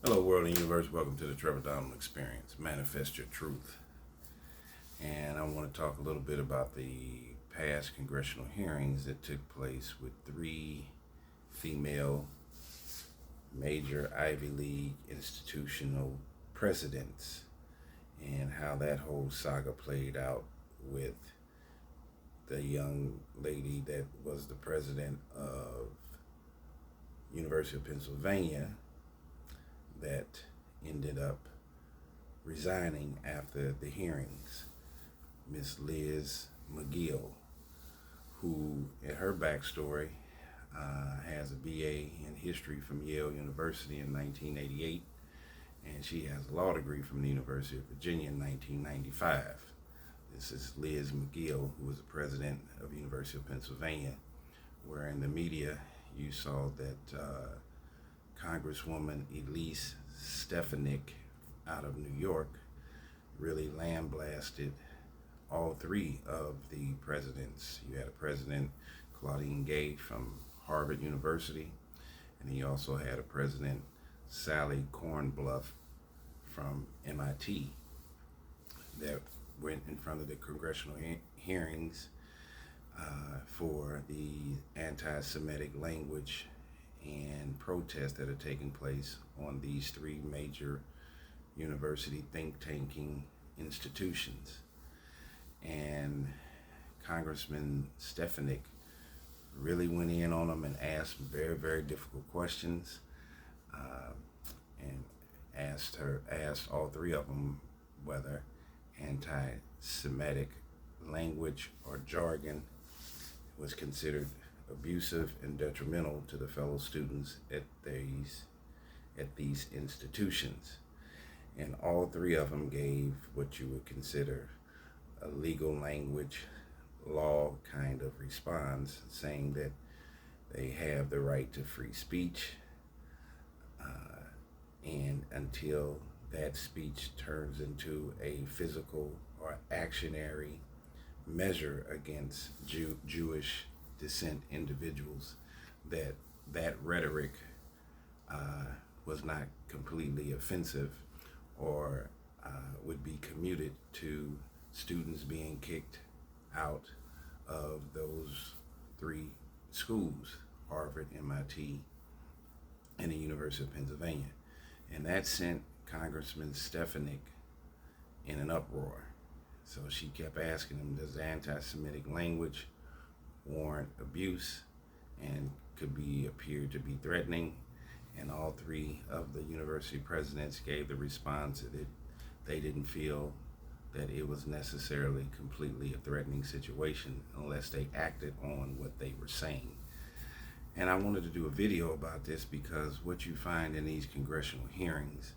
Hello, world and universe. Welcome to the Trevor Donald Experience. Manifest your truth. And I want to talk a little bit about the past congressional hearings that took place with three female major Ivy League institutional presidents and how that whole saga played out with the young lady that was the president of University of Pennsylvania that ended up resigning after the hearings, Miss Liz McGill, who, in her backstory, has a BA in history from Yale University in 1988, and she has a law degree from the University of Virginia in 1995. This is Liz McGill, who was the president of the University of Pennsylvania, where in the media you saw that Congresswoman Elise Stefanik out of New York really lambasted all three of the presidents. You had a president, Claudine Gay from Harvard University, and he also had a president, Sally Kornbluth from MIT, that went in front of the congressional hearings for the anti-Semitic language and protests that are taking place on these three major university think tanking institutions. And Congressman Stefanik really went in on them and asked very, very difficult questions, and asked all three of them whether anti-Semitic language or jargon was considered abusive and detrimental to the fellow students at these institutions. And all three of them gave what you would consider a legal language law kind of response, saying that they have the right to free speech, and until that speech turns into a physical or actionary measure against Jewish descent individuals, that rhetoric was not completely offensive or would be commuted to students being kicked out of those three schools, Harvard, MIT, and the University of Pennsylvania. And that sent Congressman Stefanik in an uproar. So she kept asking him, does anti-Semitic language warrant abuse and could be appeared to be threatening? And all three of the university presidents gave the response that they didn't feel that it was necessarily completely a threatening situation unless they acted on what they were saying. And I wanted to do a video about this because what you find in these congressional hearings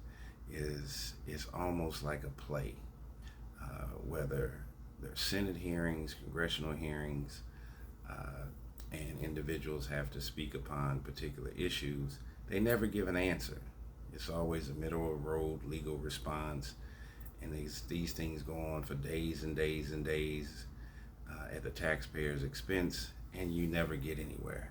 is almost like a play. Whether they're Senate hearings, congressional hearings, and individuals have to speak upon particular issues, they never give an answer. It's always a middle of the road legal response, and these things go on for days and days and days at the taxpayer's expense, and you never get anywhere.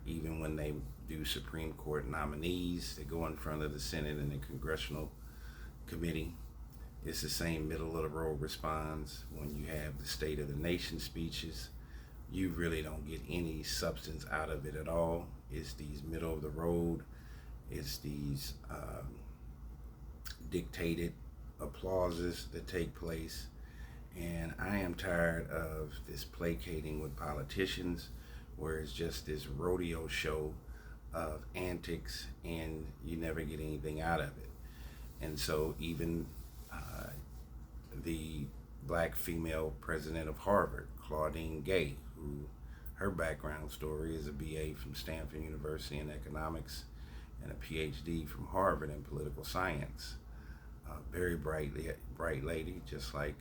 Even when they do Supreme Court nominees, they go in front of the Senate and the Congressional Committee. It's the same middle of the road response. When you have the State of the Nation speeches, you really don't get any substance out of it at all. It's these middle of the road, it's these dictated applauses that take place. And I am tired of this placating with politicians where it's just this rodeo show of antics and you never get anything out of it. And so even the black female president of Harvard, Claudine Gay, who her background story is a BA from Stanford University in economics and a PhD from Harvard in political science. Very bright lady, just like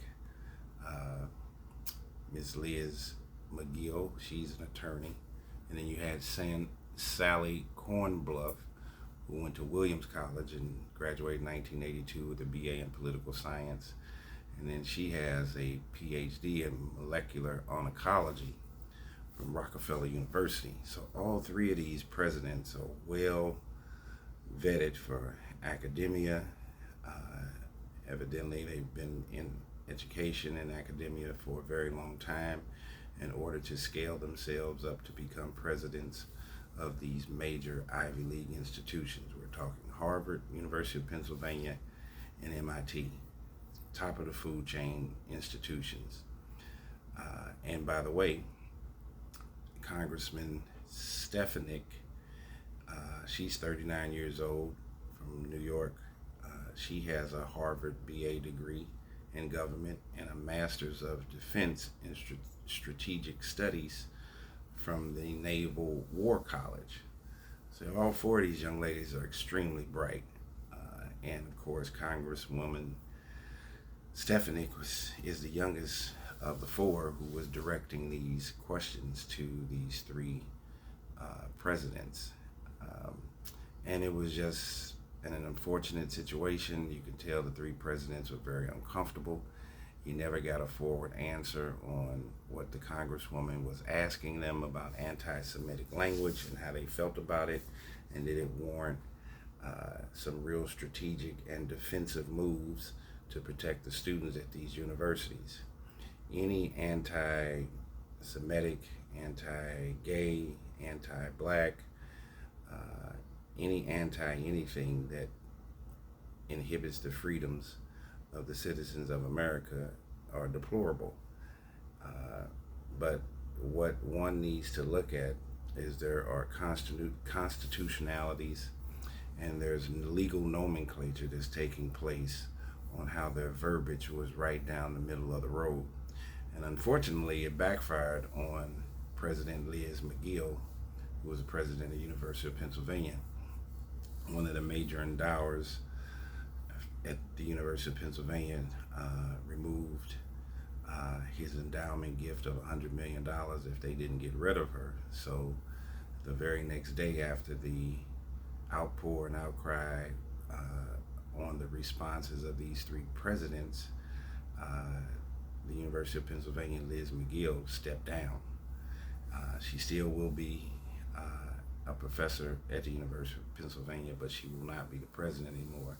Ms. Liz McGill. She's an attorney. And then you had Sally Kornbluth, who went to Williams College and graduated in 1982 with a BA in political science. And then she has a PhD in molecular oncology from Rockefeller University. So all three of these presidents are well vetted for academia. Evidently, they've been in education and academia for a very long time in order to scale themselves up to become presidents of these major Ivy League institutions. We're talking Harvard, University of Pennsylvania, and MIT, top of the food chain institutions. And by the way, Congressman Stefanik, she's 39 years old from New York. She has a Harvard BA degree in government and a master's of defense in strategic studies from the Naval War College. So all four of these young ladies are extremely bright. And of course, Congresswoman Stefanik is the youngest of the four who was directing these questions to these three presidents. Um, and it was just an unfortunate situation. You can tell the three presidents were very uncomfortable. He never got a forward answer on what the Congresswoman was asking them about anti-Semitic language and how they felt about it, and did it warrant some real strategic and defensive moves to protect the students at these universities. Any anti-Semitic, anti-gay, anti-black, any anti-anything that inhibits the freedoms of the citizens of America are deplorable. But what one needs to look at is there are constitutionalities and there's legal nomenclature that's taking place on how their verbiage was right down the middle of the road. And unfortunately, it backfired on President Liz McGill, who was the president of the University of Pennsylvania, one of the major endowers at the University of Pennsylvania, removed his endowment gift of $100 million if they didn't get rid of her. So the very next day after the outpour and outcry on the responses of these three presidents, the University of Pennsylvania, Liz McGill, stepped down. She still will be a professor at the University of Pennsylvania, but she will not be the president anymore.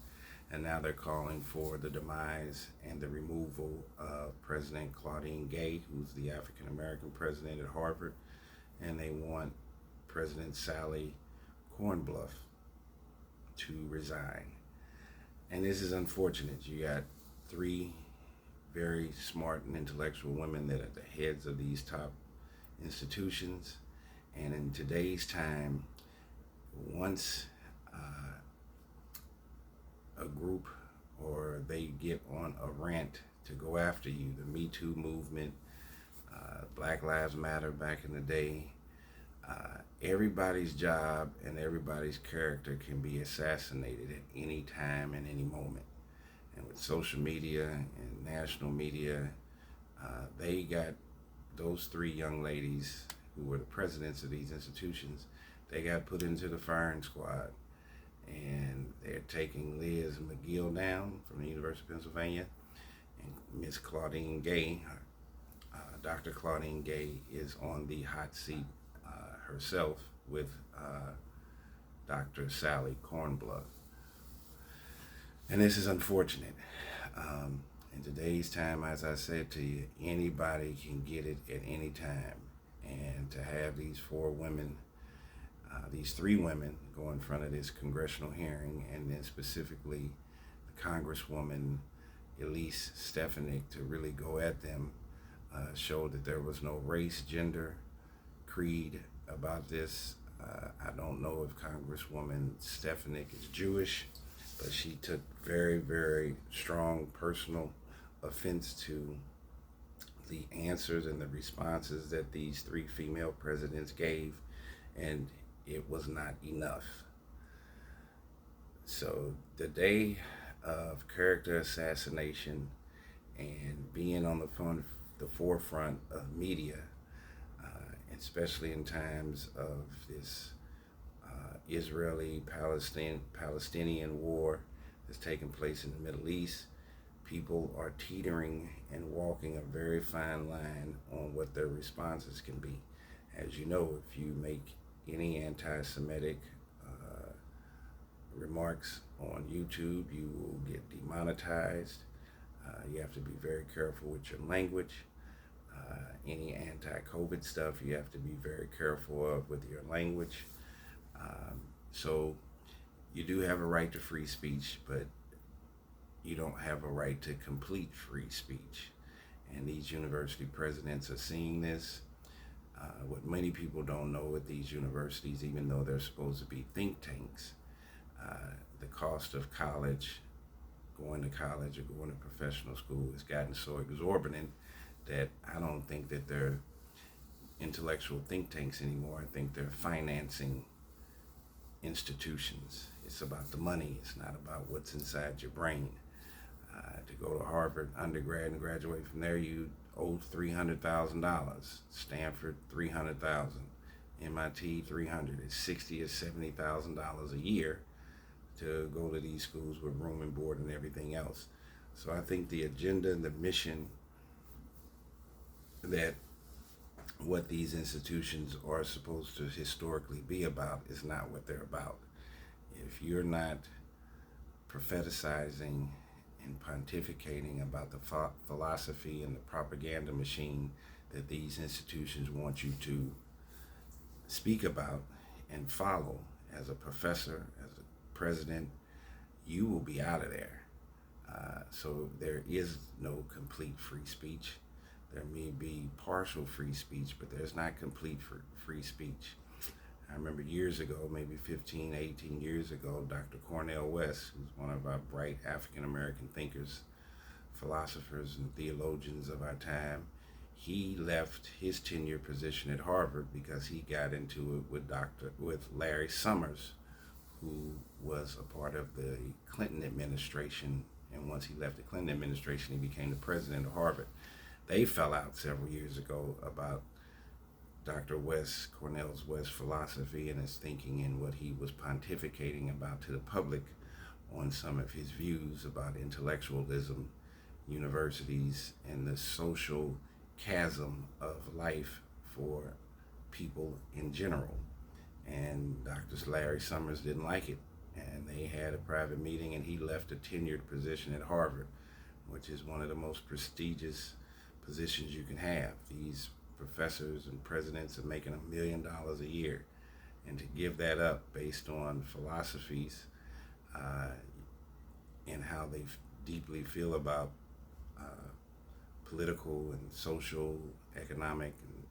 And now they're calling for the demise and the removal of President Claudine Gay, who's the African American president at Harvard, and they want President Sally Kornbluth to resign. And this is unfortunate. You got three very smart and intellectual women that are the heads of these top institutions. And in today's time, once a group or they get on a rant to go after you, the Me Too movement, Black Lives Matter back in the day, everybody's job and everybody's character can be assassinated at any time and any moment. And with social media and national media, they got those three young ladies who were the presidents of these institutions, they got put into the firing squad. And they're taking Liz McGill down from the University of Pennsylvania, and Miss Claudine Gay, Dr. Claudine Gay, is on the hot seat herself with Dr. Sally Kornbluth. And this is unfortunate. In today's time, as I said to you, anybody can get it at any time. And to have these four women, these three women, go in front of this congressional hearing, and then specifically the Congresswoman Elise Stefanik to really go at them, showed that there was no race, gender, creed about this. I don't know if Congresswoman Stefanik is Jewish, but she took very, very strong personal offense to the answers and the responses that these three female presidents gave, and it was not enough. So the day of character assassination and being on the forefront of media, especially in times of this Israeli-Palestinian war that's taking place in the Middle East, people are teetering and walking a very fine line on what their responses can be. As you know, if you make any anti-Semitic remarks on YouTube, you will get demonetized. You have to be very careful with your language. Any anti-COVID stuff, you have to be very careful of with your language. So you do have a right to free speech, but you don't have a right to complete free speech. And these university presidents are seeing this. What many people don't know with these universities, even though they're supposed to be think tanks, the cost of college, going to college or going to professional school has gotten so exorbitant that I don't think that they're intellectual think tanks anymore. I think they're financing institutions. It's about the money. It's not about what's inside your brain. To go to Harvard undergrad and graduate from there, you owe $300,000. Stanford, $300,000. MIT, $300,000. It's $60,000 or $70,000 a year to go to these schools with room and board and everything else. So I think the agenda and the mission that what these institutions are supposed to historically be about is not what they're about. If you're not propheticizing and pontificating about the philosophy and the propaganda machine that these institutions want you to speak about and follow as a professor, as a president, you will be out of there. So there is no complete free speech. There may be partial free speech, but there's not complete free speech. I remember years ago, maybe 15, 18 years ago, Dr. Cornel West, who's one of our bright African-American thinkers, philosophers, and theologians of our time, he left his tenure position at Harvard because he got into it with Larry Summers, who was a part of the Clinton administration. And once he left the Clinton administration, he became the president of Harvard. They fell out several years ago about Dr. Cornel West's philosophy and his thinking and what he was pontificating about to the public on some of his views about intellectualism, universities, and the social chasm of life for people in general. And Dr. Larry Summers didn't like it, and they had a private meeting, and he left a tenured position at Harvard, which is one of the most prestigious positions you can have. These professors and presidents are making $1 million a year, and to give that up based on philosophies and how they deeply feel about political and social, economic, and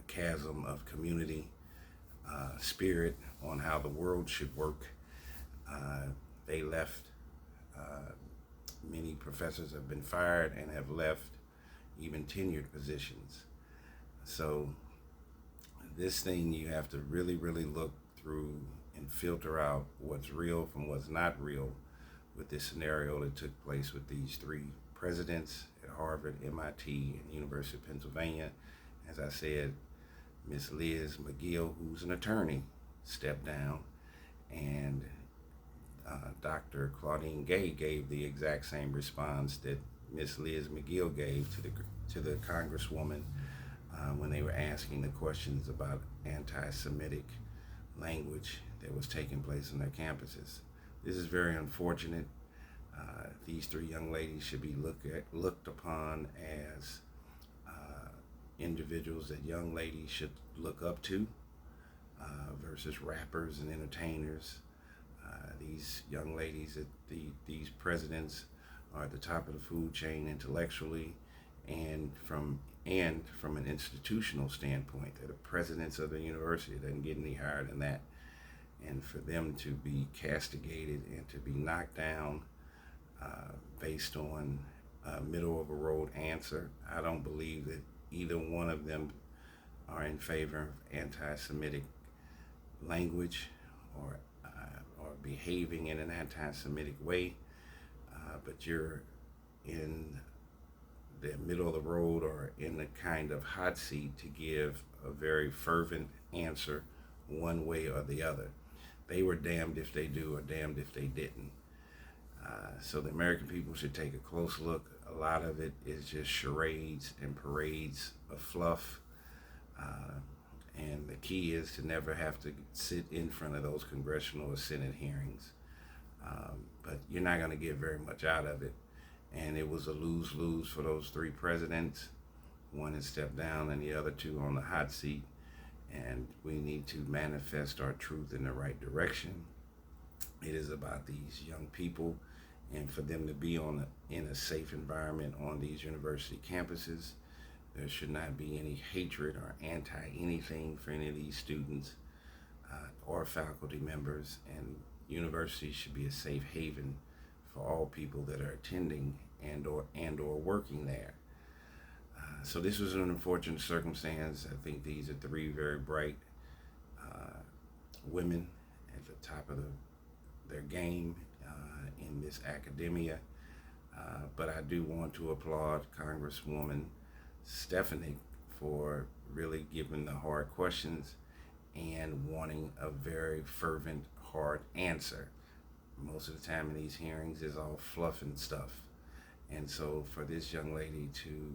chasm of community spirit on how the world should work, they left. Many professors have been fired and have left even tenured positions. So this thing, you have to really, really look through and filter out what's real from what's not real with this scenario that took place with these three presidents at Harvard, MIT, and University of Pennsylvania. As I said, Miss Liz McGill, who's an attorney, stepped down, and Dr. Claudine Gay gave the exact same response that Miss Liz McGill gave to the Congresswoman when they were asking the questions about anti-Semitic language that was taking place on their campuses. This is very unfortunate. These three young ladies should be looked upon as individuals that young ladies should look up to versus rappers and entertainers. These young ladies, these presidents are at the top of the food chain intellectually and from an institutional standpoint. They're the presidents of the university. It doesn't get any higher than that. And for them to be castigated and to be knocked down based on a middle of a road answer, I don't believe that either one of them are in favor of anti-Semitic language or behaving in an anti-Semitic way, but you're in the middle of the road or in the kind of hot seat to give a very fervent answer one way or the other. They were damned if they do or damned if they didn't. So the American people should take a close look. A lot of it is just charades and parades of fluff, And the key is to never have to sit in front of those congressional or Senate hearings. But you're not going to get very much out of it. And it was a lose-lose for those three presidents. One has stepped down and the other two on the hot seat. And we need to manifest our truth in the right direction. It is about these young people and for them to be in a safe environment on these university campuses. There should not be any hatred or anti anything for any of these students or faculty members, and universities should be a safe haven for all people that are attending and or working there. So this was an unfortunate circumstance. I think these are three very bright women at the top of their game in this academia. But I do want to applaud Congresswoman Stefanik for really giving the hard questions and wanting a very fervent, hard answer. Most of the time in these hearings is all fluff and stuff. And so for this young lady to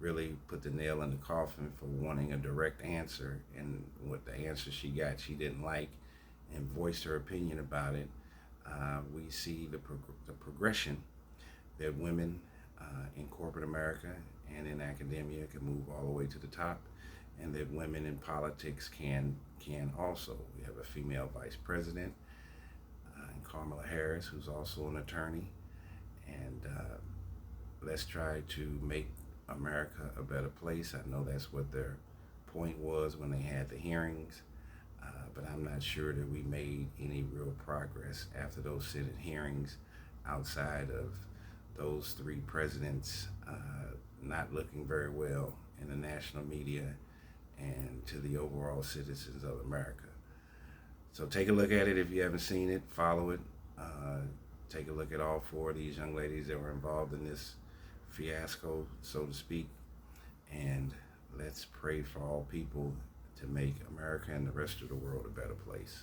really put the nail in the coffin for wanting a direct answer, and what the answer she got she didn't like, and voiced her opinion about it, we see the progression that women in corporate America and in academia can move all the way to the top, and that women in politics can also. We have a female vice president, Kamala Harris, who's also an attorney, and let's try to make America a better place. I know that's what their point was when they had the hearings, but I'm not sure that we made any real progress after those Senate hearings, outside of those three presidents not looking very well in the national media and to the overall citizens of America. So take a look at it if you haven't seen it, follow it. Take a look at all four of these young ladies that were involved in this fiasco, so to speak, and let's pray for all people to make America and the rest of the world a better place.